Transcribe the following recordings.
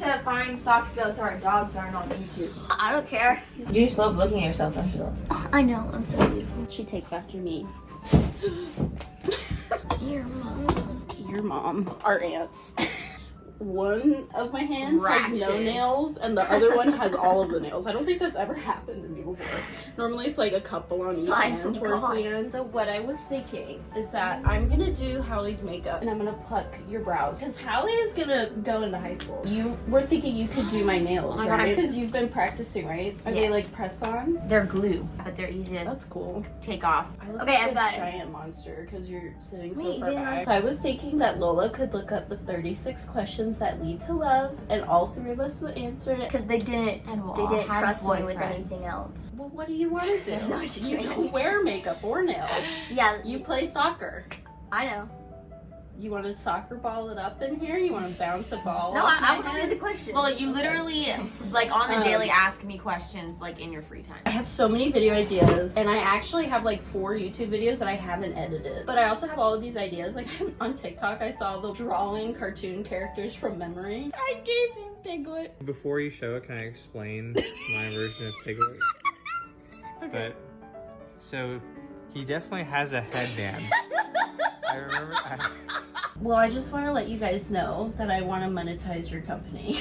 to find xoxo so our dogs aren't on YouTube. I don't care. You just love looking at yourself, don't you? I know, I'm so beautiful. She takes after me. Your mom. Your mom. Our aunts. One of my hands has no Ratchet. nails, and the other one has all of the nails. I don't think that's ever happened to me before. Normally it's like a couple on each Sign hand from towards God. the end. So what I was thinking is that I'm gonna do Hallie's makeup, and I'm gonna pluck your brows. Because Hallie is gonna go into high school. You were thinking you could do my nails, Oh my God. right? Because you've been practicing, right? Are they like Yes. press-ons? They're glue, but they're easy to That's cool. take off. I look Okay, like I've a got it. giant monster because you're sitting so Wait, far didn't back. So I was thinking that Lola could look up the 36 questions that lead to love, and all three of us would answer it. Because they didn't have trust me with boyfriends. anything else. Well, what do you want to do? No, just You kidding. don't wear makeup or nails. Yeah, You play soccer. I know. You want to soccer ball it up in here? You want to bounce a ball? No, off I my want to head? read the question. Well, you literally, like on the Um, daily, ask me questions like in your free time. I have so many video ideas, and I actually have like 4 YouTube videos that I haven't edited. But I also have all of these ideas. Like on TikTok, I saw the drawing cartoon characters from memory. I gave him Piglet. Before you show it, can I explain my version of Piglet? Okay. So, he definitely has a headband. I remember. Well, I just want to let you guys know that I want to monetize your company.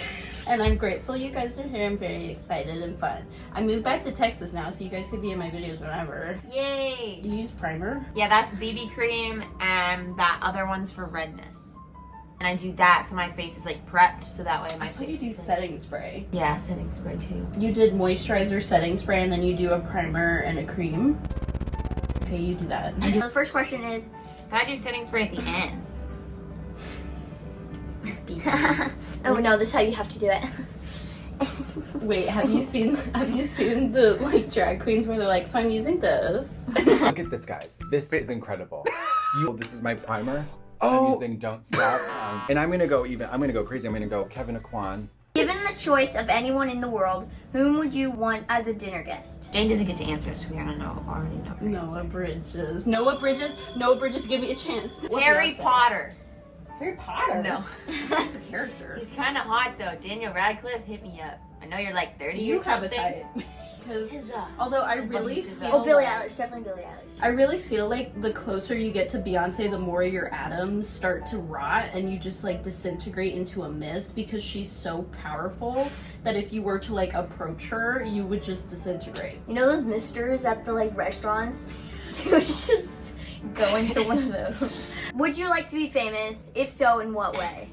And I'm grateful you guys are here. I'm very excited and fun. I moved back to Texas now, so you guys could be in my videos whenever. Yay! You use primer? Yeah, that's BB cream, and that other one's for redness. And I do that so my face is like prepped, so that way my I saw you face do is like... setting spray. Yeah, setting spray too. You did moisturizer, setting spray, and then you do a primer and a cream. Okay, you do that. So the first question is, But I do setting spray at the end. oh no, this is how you have to do it. Wait, have you seen the like drag queens where they're like, so I'm using this? Look at this, guys. This is incredible. This is my primer. I'm using Don't Stop. And I'm gonna go crazy. I'm gonna go Kevin Aquan. Given the choice of anyone in the world, whom would you want as a dinner guest? Jane doesn't get to answer it, so we already know her answer. Noah Bridges. Noah Bridges, give me a chance. Harry Beyonce. Potter. Harry Potter? No. That's a character. He's kind of hot though. Daniel Radcliffe, hit me up. I know you're like 30 You or have a something. type. Because SZA. although I love really you, SZA. feel Oh, Billie like- Eilish, definitely Billie Eilish. I really feel like the closer you get to Beyonce, the more your atoms start to rot and you just like disintegrate into a mist because she's so powerful that if you were to like approach her, you would just disintegrate. You know those misters at the like restaurants? You would just go into one of those. Would you like to be famous? If so, in what way?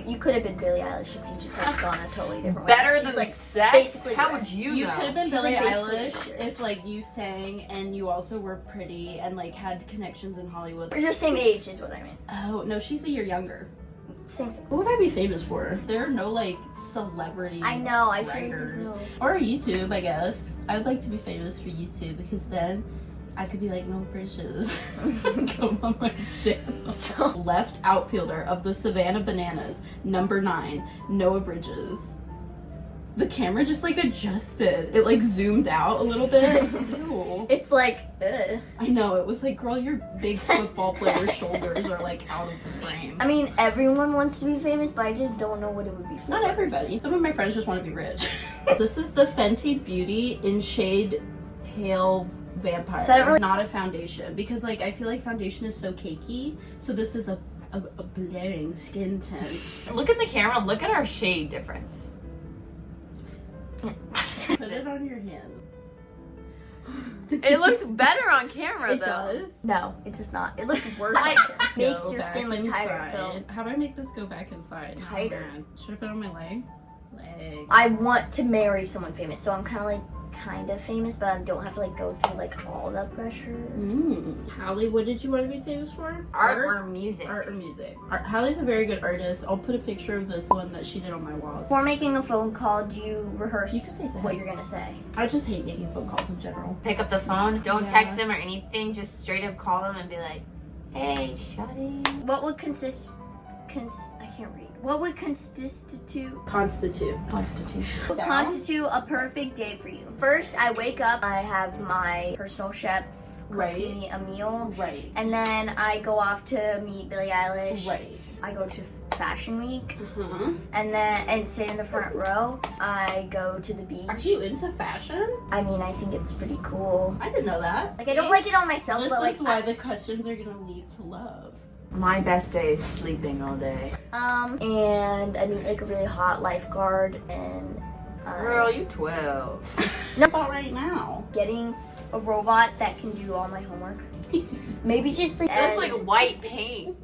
You could have been Billie Eilish if you just like gone a totally different way. Better She's, than like, sex? basically How rich. would you You know? could have been She's, Billie like, basically Eilish rich. if like you sang and you also were pretty and like had connections in Hollywood. We're the same age is what I mean. Oh no, she's a year younger. Same thing. What would I be famous for? There are no like celebrity I know, I feel like writers. there's no... Or YouTube, I guess. I'd like to be famous for YouTube because then I could be like Noam Bridges. Come on my channel. So, Left outfielder of the Savannah Bananas, number 9, Noah Bridges. The camera just like adjusted. It like zoomed out a little bit. Ew. it's like, ugh. I know, it was like, girl, your big football player's shoulders are like out of the frame. I mean, everyone wants to be famous, but I just don't know what it would be for. Not everybody. Some of my friends just want to be rich. This is the Fenty Beauty in shade Pale Vampire. So I don't really- Not a foundation because like I feel like foundation is so cakey. So this is a blaring skin tint. Look at the camera. Look at our shade difference. Put it on your hand. It looks better on camera It though. does. No, it does not. It looks worse. Like, It makes Go your skin back look tighter, inside. so... How do I make this go back inside? Tighter. Oh, man. Should I put it on my leg? Leg. I want to marry someone famous, so I'm kind of famous, but I don't have to like go through like all that pressure. Hallie, what did you want to be famous for? Art or music? Art or music. Hallie's a very good artist. I'll put a picture of this one that she did on my wall. Before making a phone call, do you rehearse You can say what you're gonna say? I just hate making phone calls in general. Pick up the phone. Don't Yeah. text them or anything. Just straight up call them and be like, "Hey, shawty." What would I can't read. What would constitute Constitute. a perfect day for you? First, I wake up. I have my personal chef cook Right. me a meal, Right. and then I go off to meet Billie Eilish. Right. I go to Fashion Week, Uh-huh. and sit in the front row. I go to the beach. Are you into fashion? I mean, I think it's pretty cool. I didn't know that. Like, I don't like it on myself, This but like, is why the questions are gonna lead to love. My best day is sleeping all day. and I meet like a really hot lifeguard, and Girl, you 12. What about right now? getting a robot that can do all my homework. Maybe just like That's like white paint.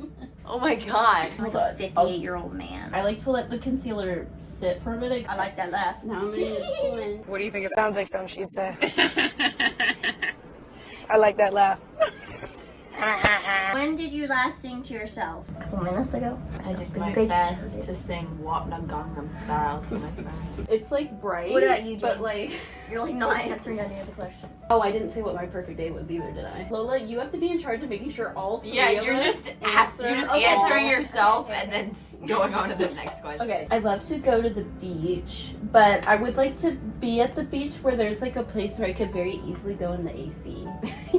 Oh my god. like a 58-year-old man. I like to let the concealer sit for a minute. I like that laugh. Now I'm gonna What do you think? It sounds like something she'd say. I like that laugh. When did you last sing to yourself? A couple minutes ago. I did But my you guys best just- to sing Wapna Gangnam Style to my friend. It's like bright. What about you, But Jane? like, You're like not answering any of the questions. oh, I didn't say what my perfect day was either, did I? Lola, you have to be in charge of making sure all three Yeah, of you're us just answer answering all- yourself and then going on to the next question. Okay, I love to go to the beach, but I would like to be at the beach where there's like a place where I could very easily go in the AC.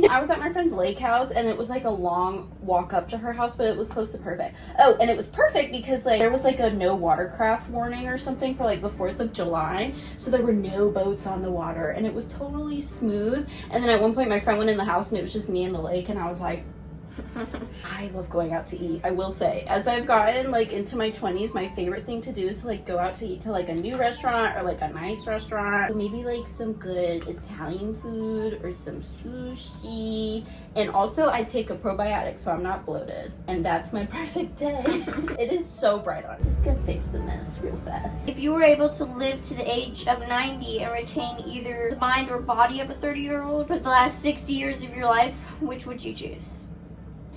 I was at my friend's lake house and it was like a long walk up to her house, but it was close to perfect. Oh, and it was perfect because like there was like a no watercraft warning or something for like the 4th of July. So there were no boats on the water and it was totally smooth. And then at one point my friend went in the house and it was just me and the lake and I was like, I love going out to eat. I will say, as I've gotten like into my 20s, my favorite thing to do is to like go out to eat to like a new restaurant or like a nice restaurant. Maybe like some good Italian food or some sushi. And also I take a probiotic so I'm not bloated. And that's my perfect day. It is so bright on. Just gonna fix the mess real fast. If you were able to live to the age of 90 and retain either the mind or body of a 30-year-old for the last 60 years of your life, which would you choose?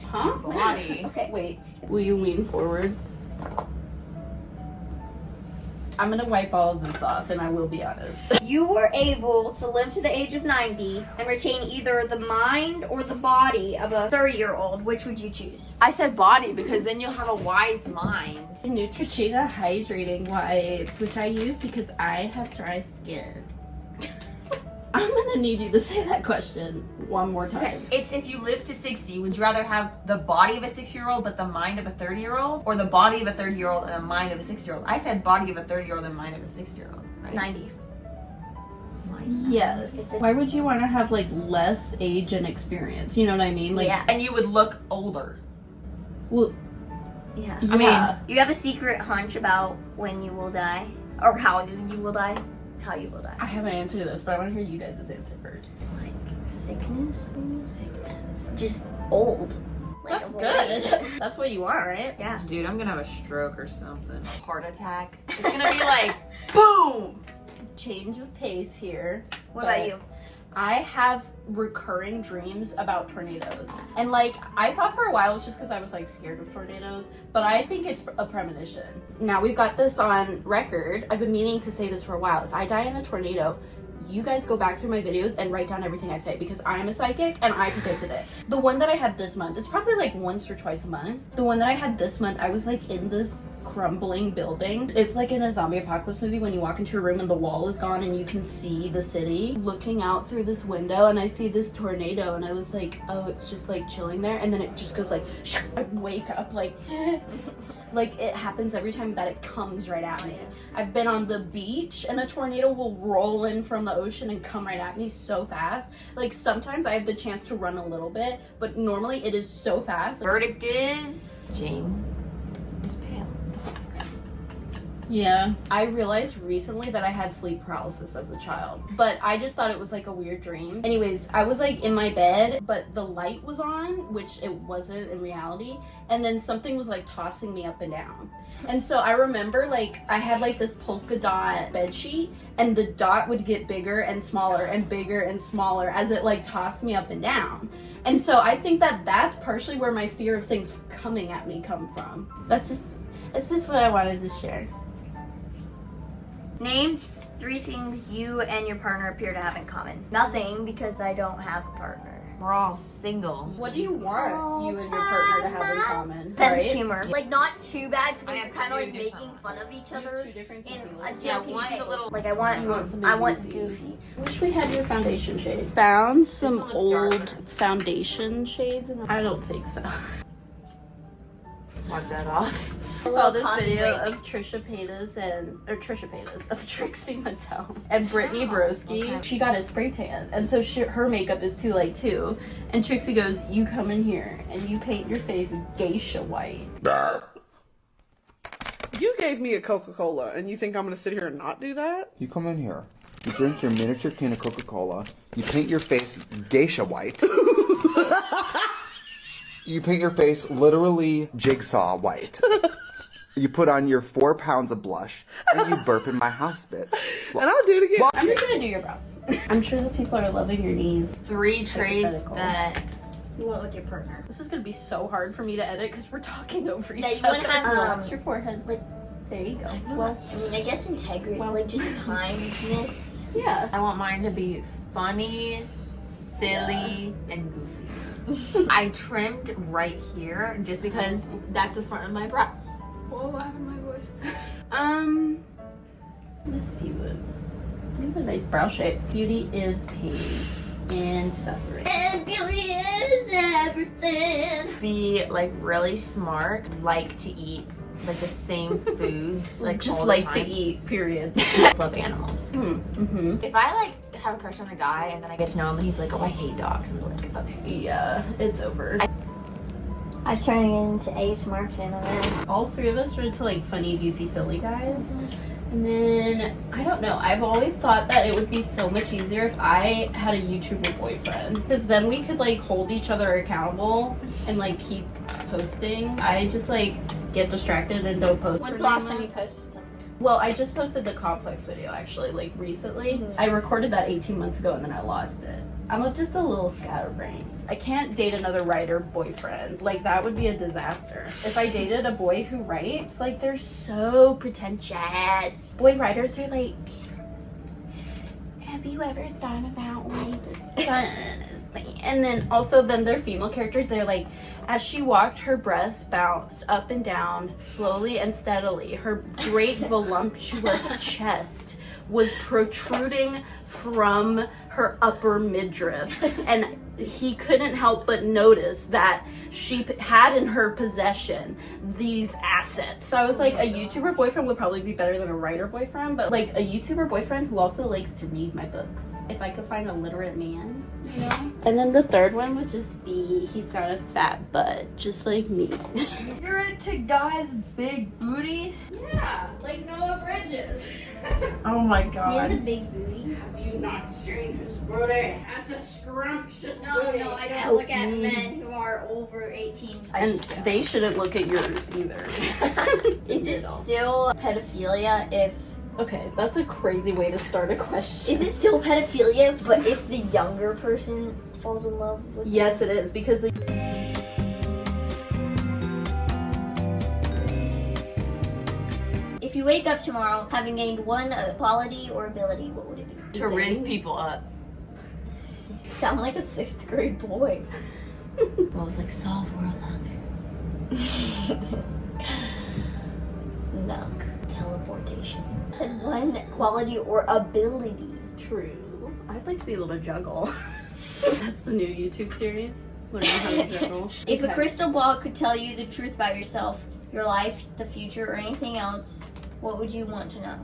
Huh? Body. Okay. Wait, will you lean forward? I'm gonna wipe all of this off and I will be honest. If you were able to live to the age of 90 and retain either the mind or the body of a 30-year-old, which would you choose? I said body because then you'll have a wise mind. Neutrogena hydrating wipes, which I use because I have dry skin. I'm gonna need you to say that question one more time. It's if you live to 60, would you rather have the body of a 60-year-old but the mind of a 30-year-old? Or the body of a 30-year-old and the mind of a 60-year-old? I said body of a 30-year-old and mind of a 60-year-old. Right? 90. Yes. Why would you want to have like less age and experience? You know what I mean? Like, Yeah. And you would look older. well, Yeah. I mean, You have a secret hunch about when you will die? Or how you will die? How you will die. I have an answer to this, but I want to hear you guys' answer first. Like sickness? Just old. Like That's old good. age. That's what you want, right? Yeah. dude, I'm gonna have a stroke or something. Heart attack. It's gonna be like, boom! Change of pace here. What about you? I have recurring dreams about tornadoes. And like, I thought for a while it was just because I was like scared of tornadoes, but I think it's a premonition. Now we've got this on record. I've been meaning to say this for a while. If I die in a tornado, you guys go back through my videos and write down everything I say because I'm a psychic and I predicted it. The one that I had this month, it's probably like once or twice a month. The one that I had this month, I was like in this crumbling building. It's like in a zombie apocalypse movie when you walk into a room and the wall is gone and you can see the city. Looking out through this window and I see this tornado and I was like, oh, it's just like chilling there. And then it just goes like, I wake up like, like it happens every time that it comes right at me. I've been on the beach and a tornado will roll in from the ocean and come right at me so fast. Like sometimes I have the chance to run a little bit, but normally it is so fast. Verdict is Jane is pale. Yeah. I realized recently that I had sleep paralysis as a child, but I just thought it was like a weird dream. Anyways, I was like in my bed, but the light was on, which it wasn't in reality, and then something was like tossing me up and down. And so I remember like I had like this polka dot bed sheet and the dot would get bigger and smaller and bigger and smaller as it like tossed me up and down. And so I think that that's partially where my fear of things coming at me come from. It's just what I wanted to share. Name 3 things you and your partner appear to have in common. Nothing, because I don't have a partner. We're all single. What do you want you and your partner to have in common? Sense right? of humor. Like, not too bad, so I we're have kind of two like different making ones. fun of each You have other two different in concealers. a Yeah, joking one's way. a little. Like, I want something goofy. Wish we had your foundation shade. Found some one looks old darker. foundation shades. I don't think so. Wipe that off. I saw this video of Trisha Paytas of Trixie Mattel and Brittany Broski. Okay. She got a spray tan, and so her makeup is too light too. And Trixie goes, "You come in here and you paint your face geisha white." You gave me a Coca-Cola, and you think I'm gonna sit here and not do that? You come in here, you drink your miniature can of Coca-Cola, you paint your face geisha white. You paint your face literally jigsaw white. You put on your 4 pounds of blush, and you burp in my house, bitch. And I'll do it again. I'm just gonna do your brows. I'm sure that people are loving your knees. 3 traits Hypothetical. that You want with your partner. This is gonna be so hard for me to edit because we're talking over each That you other. wanna have, What's your forehead? like- There you go. Well, I mean, I guess integrity, Well- like just kindness. Yeah. I want mine to be funny, silly, and goofy. I trimmed right here just because that's the front of my brow. Whoa, what happened to my voice? Let's see what. You have a nice brow shape. Beauty is pain and suffering. And beauty is everything. Be like really smart, like to eat like the same foods, like just all like the to time. eat. Period. Love animals. Mm-hmm. If I like have a crush on a guy and then I get to know him and he's like, oh, I hate dogs, I'm like, okay. Yeah, it's over. I was turning into ASMR channel now. All 3 of us were into like funny, goofy, silly guys. And then, I don't know, I've always thought that it would be so much easier if I had a YouTuber boyfriend. Because then we could like hold each other accountable and like keep posting. I just like get distracted and don't post. When's for the last 9 time you months. posted something? Well, I just posted the complex video actually, like recently. I recorded that 18 months ago and then I lost it. I'm just a little scatterbrained. I can't date another writer boyfriend. Like, that would be a disaster. If I dated a boy who writes, like, they're so pretentious. Boy writers are like, have you ever thought about like the sun? And then also then their female characters, they're like, as she walked, her breasts bounced up and down slowly and steadily. Her great voluptuous chest was protruding from her upper midriff, and he couldn't help but notice that she had in her possession these assets. So I was like, a YouTuber boyfriend would probably be better than a writer boyfriend, but like a YouTuber boyfriend who also likes to read my books. If I could find a literate man, you know? And then the third one would just be, he's got a fat butt, just like me. You're into guys' big booties? Yeah, like Noam Bridges. Oh my He has god. a big booty. Have you not seen his booty? That's a scrumptious No, I don't look at men who are over 18. And they shouldn't look at yours either. Is it still pedophilia if... Okay, that's a crazy way to start a question. Is it still pedophilia, but if the younger person falls in love with Yes, it is, because the If you wake up tomorrow having gained one quality or ability, what would it be? To raise people up. You sound like a 6th grade boy. Well, it's like solve world hunger. No. Teleportation. I said one quality or ability. True. I'd like to be able to juggle. That's the new YouTube series. Learning how to juggle. If a crystal ball could tell you the truth about yourself, your life, the future, or anything else, what would you want to know?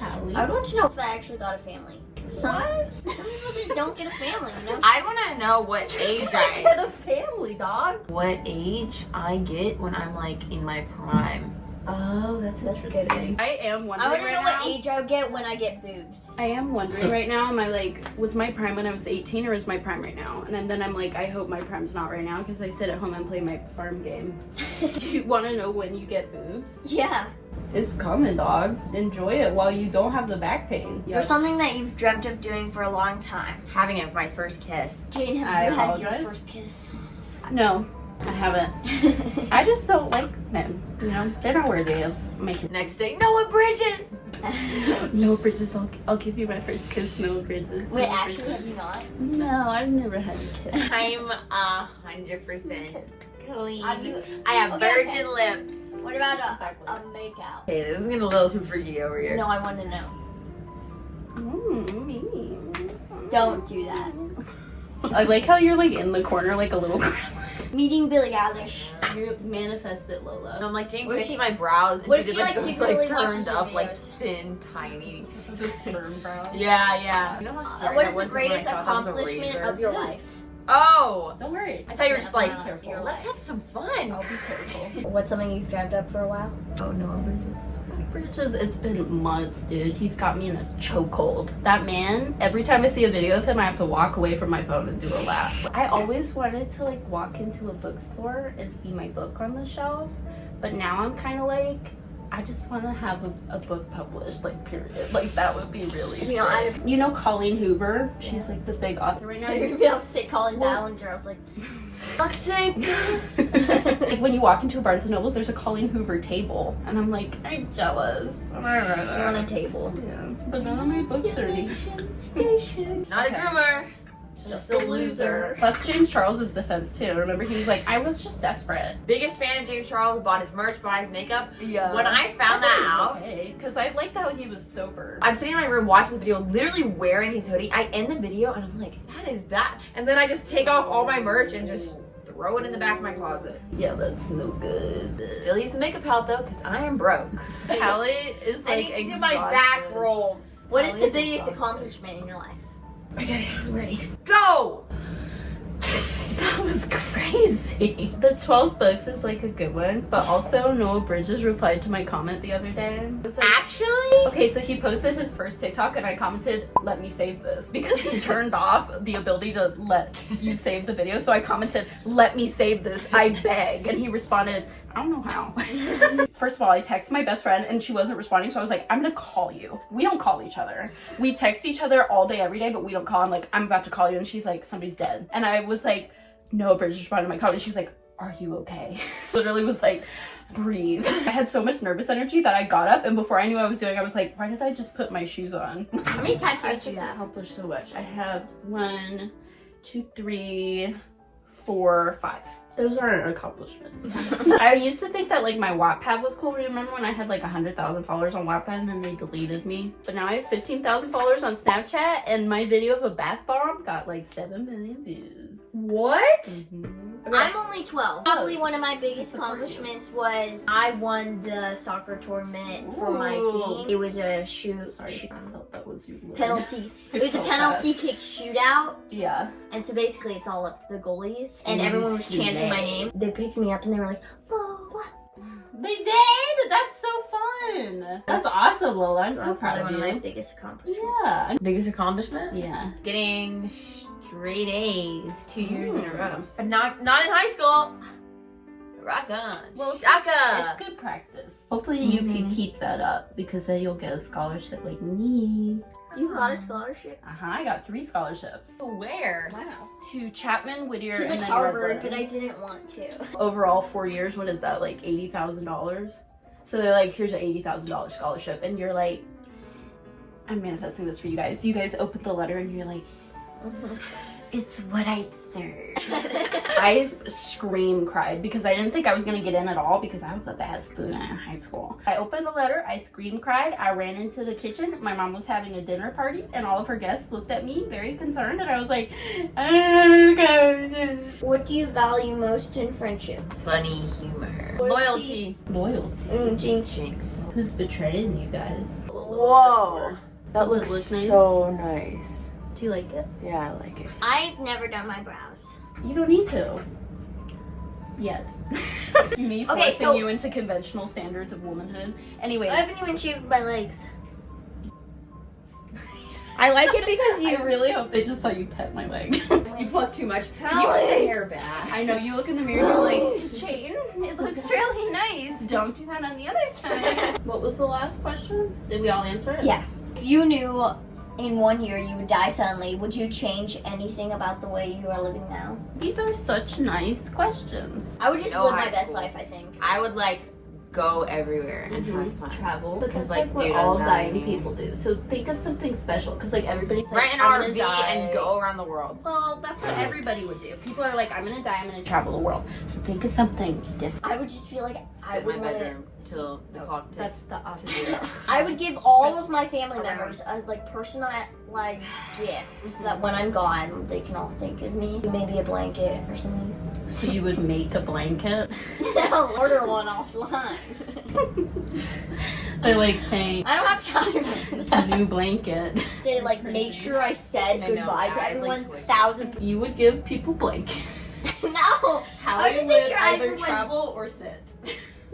I would want to know if I actually got a family. Some people just don't get a family, you know? I want to know what age I get a family, dog. what age I get when I'm like in my prime. Oh, that's good. I am wondering I want to right know now. what age I would get when I get boobs. I am wondering right now, am I like, was my prime when I was 18 or is my prime right now? And then I'm like, I hope my prime's not right now because I sit at home and play my farm game. Do you want to know when you get boobs? Yeah. It's coming, dog. Enjoy it while you don't have the back pain. So something that you've dreamt of doing for a long time. Having it my first kiss. Jane, have I you had your apologize. first kiss? No, I haven't. I just don't like men. You know, they're not worthy of my kiss. Next day, Noah Bridges! No Bridges, I'll give you my first kiss, no Bridges. Wait, No actually, Bridges. have you not? No, I've never had a kiss. I'm 100% clean. Have you- I have Okay, virgin okay. lips. What about a makeout? Hey, this is getting a little too freaky over here. No, I want to know. Me. Don't do that. I like how you're like in the corner like a little Meeting Billie Eilish You manifest it, Lola. And I'm like, Jane What if fixed she- my brows, and what she if did she, like like, those secretly like watches turned your up, like videos? thin, tiny. The sperm brows. Yeah. You know how scared What I is was the when I greatest thought that was a accomplishment razor? of your life? Oh, Don't worry. I thought you were just like, Careful. here, let's have some fun. I'll be careful. What's something you've dreamt of for a while? Oh no, Bridges, it's been months, dude. He's got me in a chokehold. That man, every time I see a video of him, I have to walk away from my phone and do a lap. I always wanted to like walk into a bookstore and see my book on the shelf, but now I'm kind of like, I just want to have a book published, like, period. Like, that would be really You know, You know Colleen Hoover? She's like the big author right now. you're gonna be able to say Colin Ballinger. I was like, fuck's sake. Like when you walk into a Barnes & Nobles, there's a Colleen Hoover table. And I'm like, I'm jealous. you're on a table. Yeah, but none of my books dirty. Station. Not a groomer. Just a loser. That's James Charles's defense too. Remember, he was like, I was just desperate. Biggest fan of James Charles, bought his merch, bought his makeup. Yeah. When I found that out, Okay, because I liked how he was sober. I'm sitting in my room watching the video, literally wearing his hoodie. I end the video and I'm like, that is that. And then I just take off all my merch and just throw it in the back of my closet. Yeah, that's no good. Still use the makeup palette though, because I am broke. Palette is I like need to do my back exhausted. rolls. What is the Always biggest exhausted. accomplishment in your life? Okay, I'm ready. Go! That was crazy. The 12 books is like a good one, but also Noam Bridges replied to my comment the other day. It was like, Actually? okay, so he posted his first TikTok and I commented, let me save this, because he turned off the ability to let you save the video. So I commented, let me save this, I beg. And he responded, I don't know how. First of all, I texted my best friend and she wasn't responding, so I was like, I'm gonna call you. We don't call each other. We text each other all day, every day, but we don't call. I'm like, I'm about to call you, and she's like, somebody's dead. And I was like, no, Bridget responded to my comment. She's like, are you okay? Literally was like, breathe. I had so much nervous energy that I got up, and before I knew what I was doing, I was like, why did I just put my shoes on? How many I tattoos do just you have? accomplished so much. I have 1, 2, 3, 4, 5. Those aren't accomplishments. I used to think that like my Wattpad was cool. Remember when I had like 100,000 followers on Wattpad and then they deleted me? But now I have 15,000 followers on Snapchat, and my video of a bath bomb got like 7 million views. What? I'm only 12. Probably one of my biggest accomplishments was I won the soccer tournament for my Ooh. team. It was a shoot Sorry, I felt that was your word. penalty. It was a penalty kick shootout, Yeah. and so basically it's all up to the goalies, and Mm, everyone was chanting my slay. name. They picked me up and they were like, "Oh, They did! That's so fun! That's awesome, Lola. I'm so so that's proud probably of one of my you. biggest accomplishments. Yeah. Biggest accomplishment? Yeah. Getting straight A's 2 years in a row. But not in high school. Rock on. Well, Shaka. It's good practice. Hopefully you can keep that up, because then you'll get a scholarship like me. You got a scholarship? I got 3 scholarships. Where? Wow. To Chapman, Whittier, She's and like then Harvard, but I Redlands. didn't want to. Overall 4 years, what is that, like $80,000? So they're like, here's an $80,000 scholarship, and you're like, I'm manifesting this for you guys. You guys open the letter and you're like, it's what I deserve. I cried because I didn't think I was gonna get in at all, because I was a bad student in high school. I opened the letter, I cried, I ran into the kitchen. My mom was having a dinner party and all of her guests looked at me very concerned, and I was like, What do you value most in friendship? Funny humor. Loyalty. loyalty. Jinx. Who's betraying you guys? Whoa. That Does it looks look nice? so nice. Do you like it? Yeah, I like it. I've never done my brows. You don't need to. Yet. Me Okay, forcing so- you into conventional standards of womanhood. Anyways. I haven't even shaved my legs. I like it because you really hope they just saw you pet my leg. You pluck too much. Hell You put the yeah. hair back. I know, you look in the mirror and you're like, Jane, it looks really nice. Don't do that on the other side. What was the last question? Did we all answer it? Yeah. If you knew in 1 year you would die suddenly, would you change anything about the way you are living now? These are such nice questions. I would just No live my high best school. life, I think. I would like go everywhere and have fun. Travel. But that's Because, like, like what dude, all I'm dying dying. people do. So think of something special. Because like everybody's like, Rent an I'm gonna RV die. and go around the world. Well, that's what everybody would do. People are like, I'm gonna die, I'm gonna travel the world. So think of something different. I would just feel like I Sit in would my want bedroom till the clock ticks That's the to opposite. 0. I would give all of my family members a like personalized gift so that when I'm gone, they can all think of me. Maybe a blanket or something. So you would make a blanket? I'll order one offline. They're like saying I don't have time for that. new blanket. They like make sure I said I know, goodbye to guys, everyone. like, Twitch. Thousands. You would give people blankets. No. How I you just would make sure either everyone. travel or sit.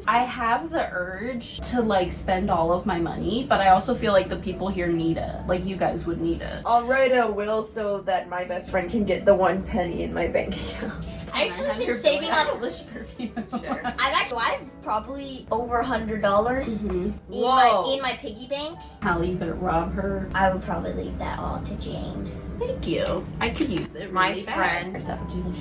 I have the urge to like spend all of my money, but I also feel like the people here need it. Like you guys would need it. I'll write a will so that my best friend can get the 1 penny in my bank account. I actually been saving Billie up. Eilish perfume. Sure. I've probably over $100 Mhm. in my piggy bank. Hallie, you better rob her. I would probably leave that all to Jane. Thank you. I could use it. My really friend- bad. Stuff, she's like,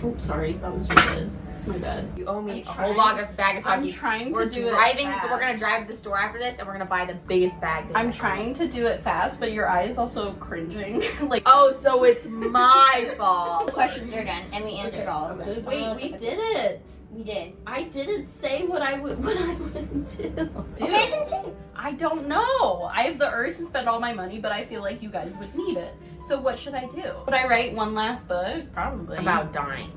sure. Oops, sorry. That was really good. My bad. You owe me I'm a trying- whole bag of I'm Takis. trying We're to do driving. it fast. We're gonna drive to the store after this, and we're gonna buy the biggest bag. I'm trying to do it fast, but your eye is also cringing. Like, Oh, so it's my fault. The questions are done, and we answered all of them. wait, we did it. We did. I didn't say what I would do. Okay, then say it. I don't know. I have the urge to spend all my money, but I feel like you guys would need it. So what should I do? Would I write one last book? Probably. About dying.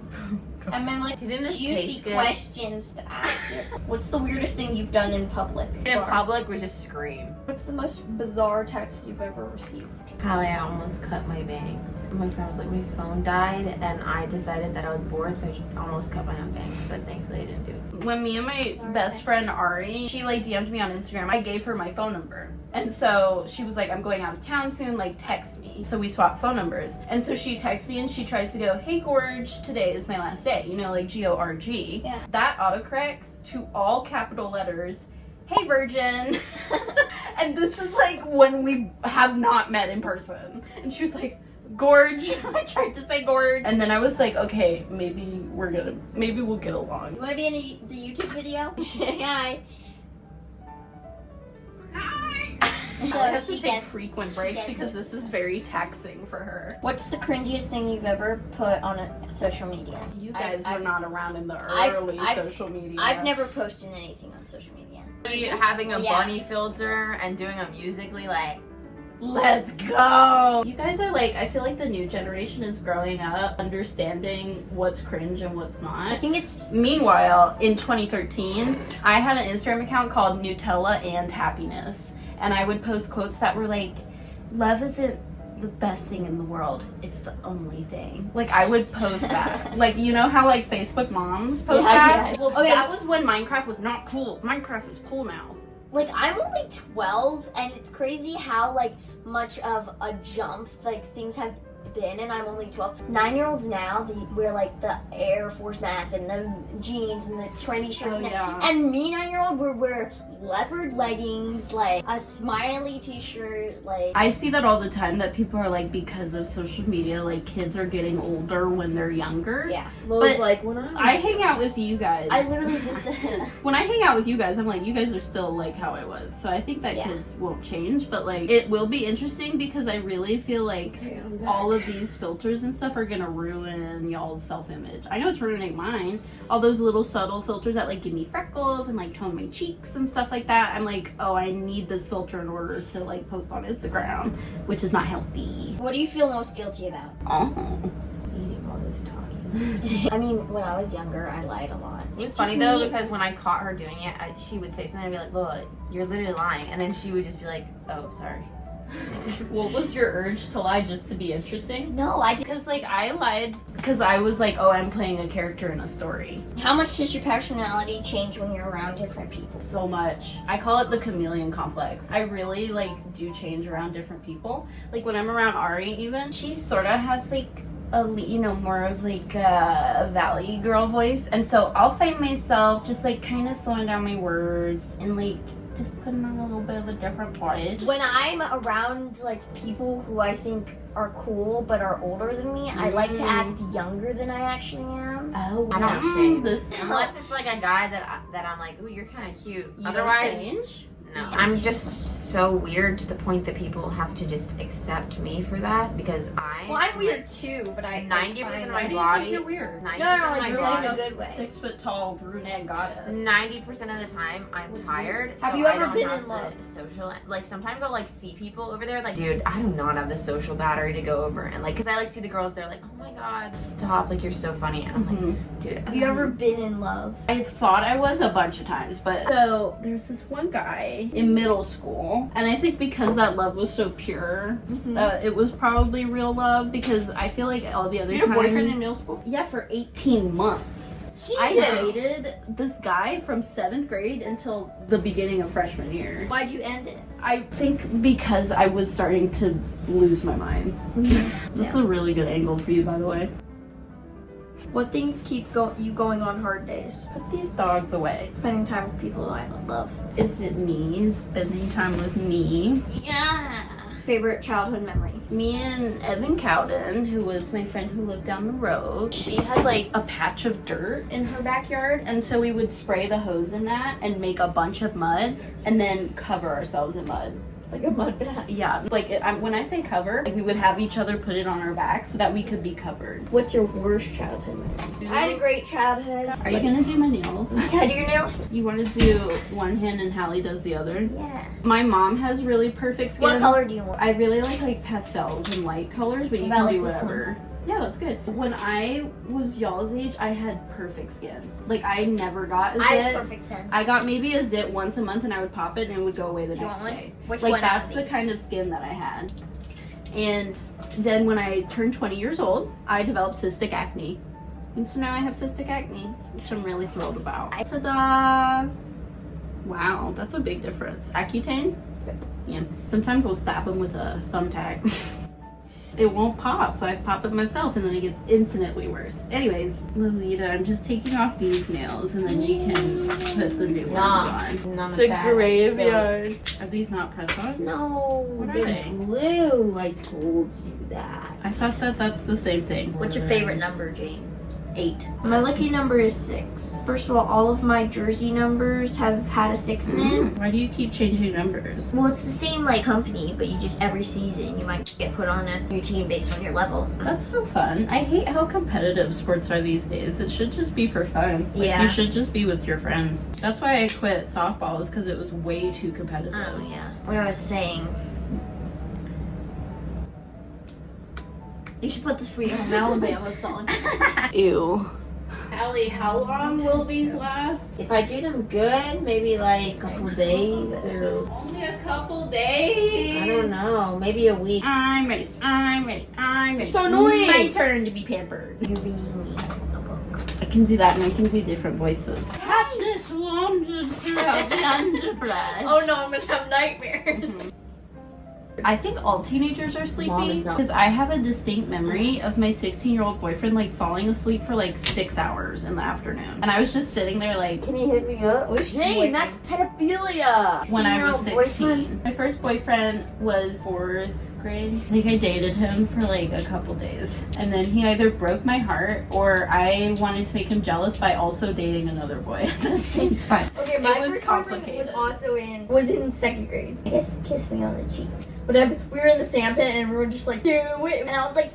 I mean, like, Do you think this juicy tastes good? questions to ask you. What's the weirdest thing you've done in public? In public, we just scream. What's the most bizarre text you've ever received? Hallie, I almost cut my bangs. My friend was like, my phone died, and I decided that I was bored, so I almost cut my own bangs, but thankfully I didn't do it. When me and my best friend Ari, she like DM'd me on Instagram, I gave her my phone number. And so she was like, I'm going out of town soon, like text me. So we swapped phone numbers. And so she texts me and she tries to go, hey Gorge, today is my last day. You know, like Gorg. Yeah. That autocorrects to all capital letters, hey virgin. And this is like when we have not met in person. And she was like, Gorge. I tried to say Gorge. And then I was like, okay, maybe we'll get along. You want to be in the YouTube video? Hi. I have to she take gets- frequent she breaks gets because it. this is very taxing for her. What's the cringiest thing you've ever put on a social media? You guys were not around in the I've- early I've- social media. I've never posted anything on social media. Having a Yeah. bunny filter and doing a musically like, Let's go! You guys are like, I feel like the new generation is growing up, understanding what's cringe and what's I not. think it's Meanwhile, in 2013, I had an Instagram account called Nutella and Happiness. And I would post quotes that were like, love isn't the best thing in the world, it's the only thing. Like, I would post that. Like, you know how like Facebook moms post Yeah, that? yeah. Well, Okay. that was when Minecraft was not cool. Minecraft is cool now. like I'm only 12, and it's crazy how like much of a jump like things have been, and I'm only 12. 9-year-olds now, they wear like the Air Force mask and the jeans and the trendy shirts, Oh, yeah. and me 9-year-old would wear leopard leggings, like a smiley t-shirt, like I see that all the time, that people are like, because of social media, like kids are getting older when they're younger. yeah. Lowe's But like, when I hang out with you guys. I literally just When I hang out with you guys, I'm like, you guys are still like how I was. So I think that Yeah. kids won't change, but like it will be interesting because I really feel like Okay, I'm back. all of these filters and stuff are gonna ruin y'all's self-image. I know it's ruining mine. All those little subtle filters that like give me freckles and like tone my cheeks and stuff like that. I'm like, oh, I need this filter in order to like post on Instagram, which is not healthy. What do you feel most guilty about? Oh. eating all those Takis. I mean, when I was younger, I lied a lot. It was It's funny just though me- because when I caught her doing it, she would say something and be like, "Look, you're literally lying," and then she would just be like, "Oh, sorry." What was your urge to lie just to be interesting? No, I did. Because like I lied because I was like, oh, I'm playing a character in a story. How much does your personality change when you're around different people? So much. I call it the chameleon complex. I really like do change around different people. Like when I'm around Ari, even she sort of has like more of like a valley girl voice, and so I'll find myself just like kind of slowing down my words and like just putting on a little bit of a different voice. When I'm around like people who I think are cool but are older than me, I like to act younger than I actually am. Oh, I don't change. this. Unless it's like a guy that I'm like, "Ooh, you're kind of cute." You Otherwise, don't change. no. I'm just so weird to the point that people have to just accept me for that because Well, I'm weird too, but I 90% of my Why do you body. think you're weird? 90% No, of like, my really body. in a good way. 6 foot tall brunette goddess. 90% of the time I'm tired. Have so you I ever don't been have in love? the social, like sometimes I'll like see people over there like, dude, I do not have the social battery to go over and like, cause I like see the girls, they're like, oh my god, stop, like you're so funny, and I'm like, dude, Have you ever been in love? I thought I was a bunch of times, but so there's this one guy in middle school, and I think because that love was so pure, it was probably real love because I feel like all the other you had a times. boyfriend in middle school? Yeah, for 18 months. I dated this guy from 7th grade until the beginning of freshman year. Why'd you end it? I think because I was starting to lose my mind. This is a really good angle for you, by the way. What things keep you going on hard days? Put these dogs away. Spending time with people I love. Is it me spending time with me? Yeah. Favorite childhood memory? Me and Evan Cowden, who was my friend who lived down the road, she had like a patch of dirt in her backyard, and so we would spray the hose in that and make a bunch of mud and then cover ourselves in mud. Like a mud bath. Yeah, like when I say cover, like we would have each other put it on our back so that we could be covered. What's your worst childhood memory? I had a great childhood. Are you gonna do my nails? Can I do your nails? You want to do one hand and Hallie does the other? Yeah. My mom has really perfect skin. What color do you want? I really like pastels and light colors, but you About can do like this whatever. Yeah, that's good. When I was y'all's age, I had perfect skin. Like I never got a zit. I have perfect skin. I got maybe a zit once a month and I would pop it and it would go away the Do you next want one? day. Which Like one that's out the of kind of skin that I had. And then when I turned 20 years old, I developed cystic acne. And so now I have cystic acne, which I'm really thrilled about. Ta-da! Wow, that's a big difference. Accutane? Yeah. Sometimes we'll stab them with a thumbtack. It won't pop, so I pop it myself and then it gets infinitely worse. Anyways, Lolita, I'm just taking off these nails and then you can put the new ones on. None It's a graveyard. Are these not press-ons? No, What are they're they? blue. I told you that. I thought that that's the same thing. What's your favorite number, Jane? 8. My lucky number is 6. First of all of my jersey numbers have had a 6 in it. Why do you keep changing numbers? Well, it's the same like company, but you just every season you might get put on a new team based on your level. That's so fun. I hate how competitive sports are these days. It should just be for fun. Like, Yeah. You should just be with your friends. That's why I quit softball, is because it was way too competitive. Oh yeah. What I was saying. You should put the Sweet Home Alabama song. Ew. Allie, how long will these last? If I do them good, maybe like a couple days or Only a couple days. I don't know, maybe a week. I'm ready. I'm ready. I'm ready. So annoying. My turn to be pampered. You're reading me a book. I can do that and I can do different voices. Catch this wanted throughout the underbrush. Oh no, I'm gonna have nightmares. I think all teenagers are sleepy Mom is not. because I have a distinct memory of my 16-year-old boyfriend like falling asleep for like 6 hours in the afternoon. And I was just sitting there like, Can you hit me up? Jane, that's pedophilia. when I was 16-year-old 16. boyfriend? My first boyfriend was 4th grade. I think I dated him for like a couple days. And then he either broke my heart or I wanted to make him jealous by also dating another boy at the same time. Okay, my It was first boyfriend complicated. was in 2nd grade. I guess he kissed me on the cheek. But we were in the sand pit and we were just like, do it. And I was like,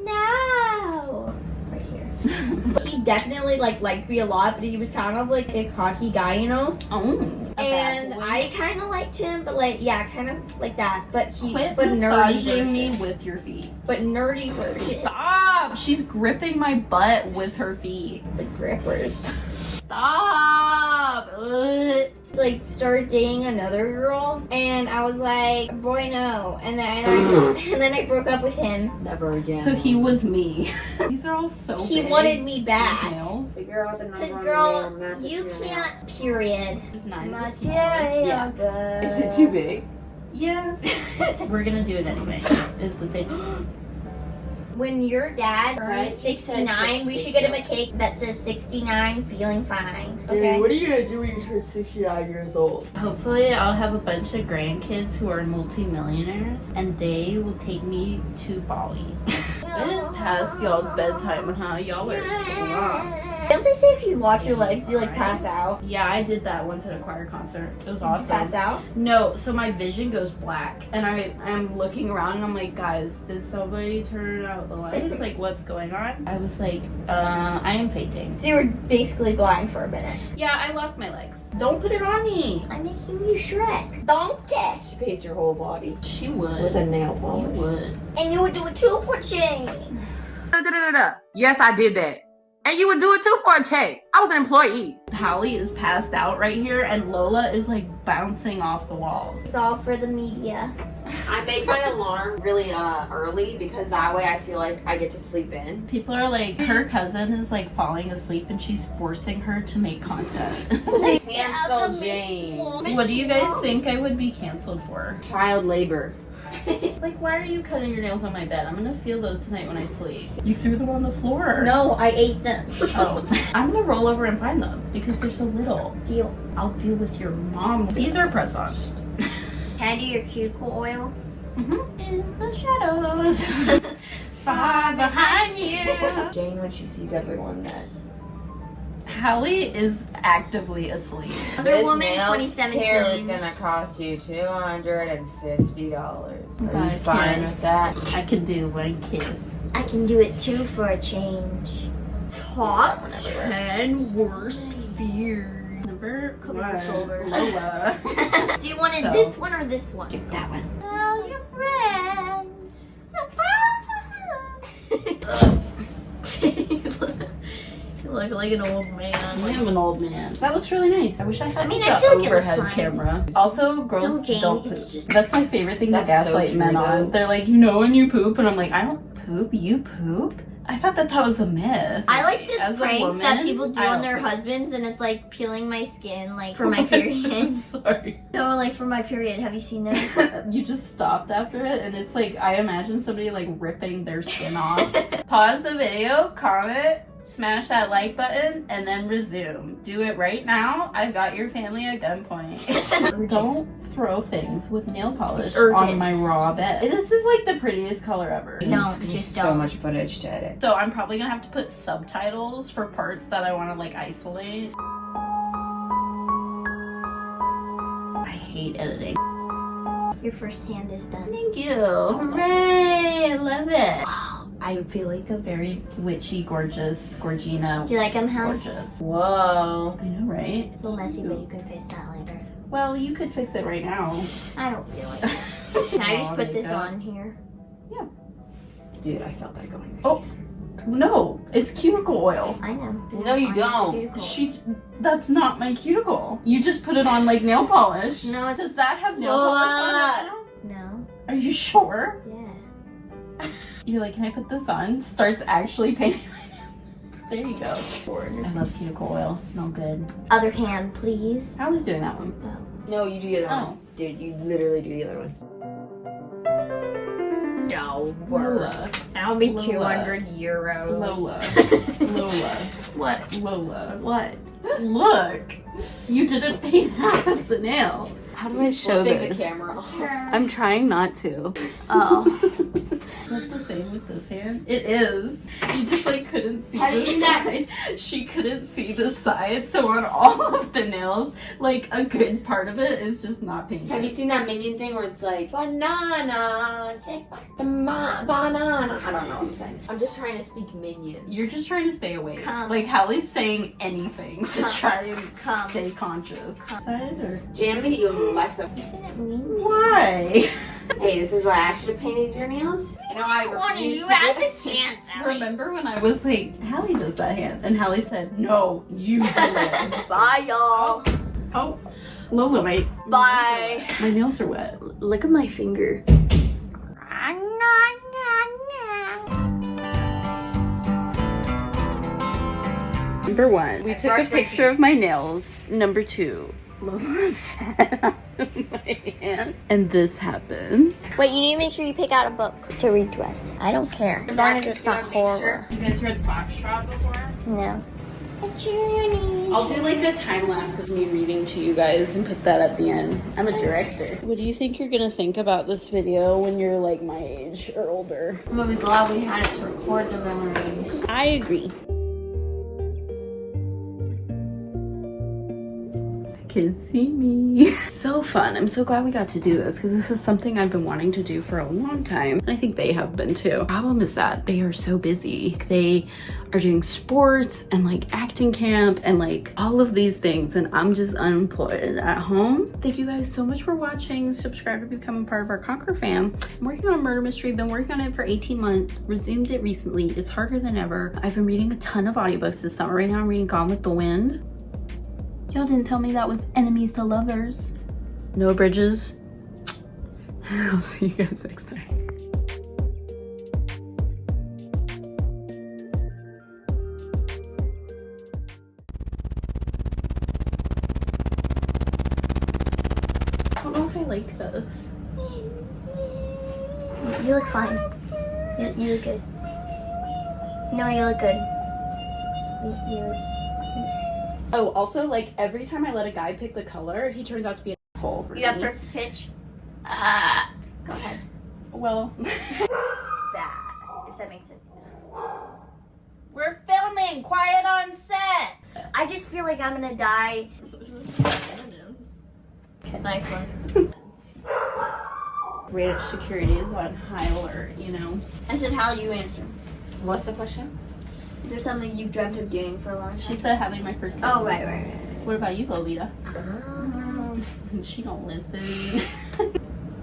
no. Right here. He definitely liked me a lot, but he was kind of like a cocky guy, you know? Oh. And I kind of liked him, but kind of like that. But Quit but nerdy massaging me version. with your feet. But nerdy version. Stop! She's gripping my butt with her feet. The grippers. Stop! Ugh. Like started dating another girl, and I was like, boy, no. And then I broke up with him. Never again. So he was me. These are all so He big. wanted me These back. nails. Figure out the number Cause on girl, the nail, you match it to your can't. Period. Is 9 the smallest? Yeah. Is it too big? Yeah. We're gonna do it anyway, is the thing. When your dad Right, is 69, we should get him a cake that says 69, feeling fine. Okay? Dude, what are you gonna do when you turn 69 years old? Hopefully I'll have a bunch of grandkids who are multimillionaires and they will take me to Bali. It is past y'all's bedtime, huh? Y'all are strong. Don't they say if you lock your legs, you like pass out? Yeah, I did that once at a choir concert. It was Did you awesome. pass out? No, so my vision goes black and I'm looking around and I'm like, guys, did somebody turn out the lights? Like, what's going on? I was like, I am fainting. So you were basically blind for a minute. Yeah, I locked my legs. Don't put it on me. I'm making you Shrek. Donkey. She paints your whole body She would. with a nail You polish. would. And you would do it too for Jane. Yes, I did that. And you would do it too for a check. I was an employee. Hallie is passed out right here and Lola is like bouncing off the walls. It's all for the media. I make my alarm really early because that way I feel like I get to sleep in. People are like, her cousin is like falling asleep and she's forcing her to make content. Cancel Jane. What do you guys think I would be canceled for? Child labor. Like, why are you cutting your nails on my bed? I'm gonna feel those tonight when I sleep. You threw them on the floor. No, I ate them. Oh. I'm gonna roll over and find them because they're so little. Deal. I'll deal with your mom. These are press-ons. Can I do your cuticle oil? In the shadows, far behind you. Jane, when she sees everyone that Hallie is actively asleep. Wonder Woman nail care is 2017. gonna cost you $250. Are Bye, you fine kiss. with that? I could do one kiss. I can do it too for a change. Top That one everywhere. 10 worst fears. Number Cover your one, shoulders. Lola. So you wanted So- this one or this one? That one. Tell your friends. You look like an old man. I am an old man. That looks really nice. I wish I had I mean, like I a feel like it looks overhead fine. camera. Also, girls No, Jane, don't poop. it's just- That's my favorite thing to That's so gaslight true, men though. on. They're like, you know when you poop? And I'm like, I don't poop. You poop? I thought that was a myth. I like the As a pranks woman, that people do I on don't their poop. husbands, and it's like peeling my skin, like for my period. Sorry. No, like for my period. Have you seen those? You just stopped after it, and it's like, I imagine somebody like ripping their skin off. Pause the video, comment, smash that like button, and then resume. Do it right now. I've got your family at gunpoint. Don't throw things with nail polish It's urgent. on my raw bed. This is like the prettiest color ever. No, There's just so don't. much footage to edit. So I'm probably gonna have to put subtitles for parts that I want to like isolate. I hate editing. Your first hand is done. Thank you. Hooray! I love it. I feel like a very witchy, gorgeous, Gorgina. Do you like them, Helen? Gorgeous. Whoa. I know, right? It's a little messy, but you can fix that later. Well, you could fix it right now. I don't feel like it. Can I just Aw, put there this you go. on here? Dude, I felt that going. Oh. No, it's cuticle oil. I know. No, you On your don't. cuticles. That's not my cuticle. You just put it on like nail polish. No, it's Does that have nail polish on it now? no. Are you sure? Yeah. You're like, can I put this on? Starts actually painting. There you go. I love cuticle oil. Smell good. Other hand, please. I was doing that one. No, you do the other Oh. one. Dude, you literally do the other one. No. Lola. That'll be Lola. 200 euros. Lola. Lola. What? Lola. What? Look. You didn't paint half of the nail. How do I show Take this? the camera off. I'm trying not to. Oh. Is that the same with this hand? It is. You just like couldn't see Have you the seen that? side. She couldn't see the side, so on all of the nails, like a good part of it is just not painted. Have you seen that Minion thing where it's like banana, shake banana? I don't know what I'm saying. I'm just trying to speak Minion. You're just trying to stay awake. Come. Like Hallie's saying anything to Come. try and Come. stay conscious. Side or Jane, I'm gonna you a Alexa. I didn't mean to. why? Hey, this is why I should have painted your nails. I know I Warning, refuse you to had do the it. chance, Ellie. Remember when I was like, Hallie does that hand, and Hallie said, "No, you do it." Bye, y'all. Oh, Lola, my Bye. my nails are wet. Look at my finger. Number one, we took a Brush my picture of my nails. Number two, Lola sat on my hand, and this happened. Wait, you need to make sure you pick out a book to read to us. I don't care. As long as it's not horror. You guys read Foxtrot before? No. A journey. I'll do like a time lapse of me reading to you guys and put that at the end. I'm a director. What do you think you're gonna think about this video when you're like my age or older? I'm gonna be glad we had it to record the memories. I agree. Can see me. So fun. I'm so glad we got to do this because this is something I've been wanting to do for a long time. And I think they have been too. The problem is that they are so busy. They are doing sports and like acting camp and like all of these things, and I'm just unemployed at home. Thank you guys so much for watching. Subscribe to become a part of our Conquer fam. I'm working on a murder mystery. Been working on it for 18 months. Resumed it recently. It's harder than ever. I've been reading a ton of audiobooks this summer. Right now I'm reading Gone with the Wind. Y'all didn't tell me that was enemies to lovers. Noam Bridges. I'll see you guys next time. I don't know if I like this. You look fine. You look good. No, you look good. You Oh, also, like, every time I let a guy pick the color, he turns out to be an asshole. You have perfect pitch. Go ahead. Well, That, if that makes sense. we're filming. Quiet on set. I just feel like I'm gonna die. Nice one. Ranch security is on high alert, you know? I said, how you answer? What's the question? Is there something you've dreamt of doing for a long time? She said having my first kiss. Oh, right. What about you, Lolita? She don't listen.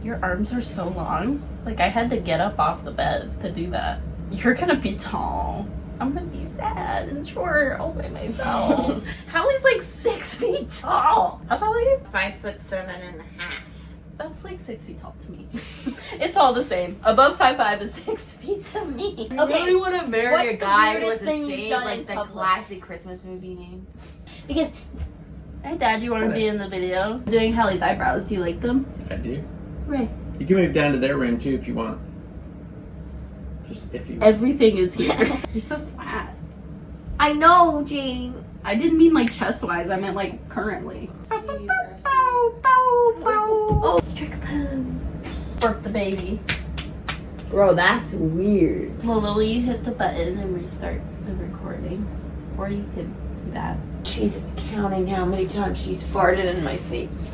Your arms are so long. Like, I had to get up off the bed to do that. You're gonna be tall. I'm gonna be sad and short all by myself. Hallie's like 6 feet tall. How tall are you? 5'7.5". That's like 6 feet tall to me. It's all the same. Above 5'5" is 6 feet to me. I really want to marry What's a the guy who weirdest was the thing you've same, done like in the public? classic Christmas movie name. Because Hey, Dad, you want to be in the video? Doing Hallie's eyebrows. Do you like them? I do. Right. You can move down to their room too if you want. Just if you want. Everything is here. You're so flat. I know, Jane. I didn't mean like chest-wise. I meant like currently. Oh, strike pose. Birth the baby. Bro, that's weird. Lola, will you hit the button and restart the recording? Or you could do that. She's counting how many times she's farted in my face.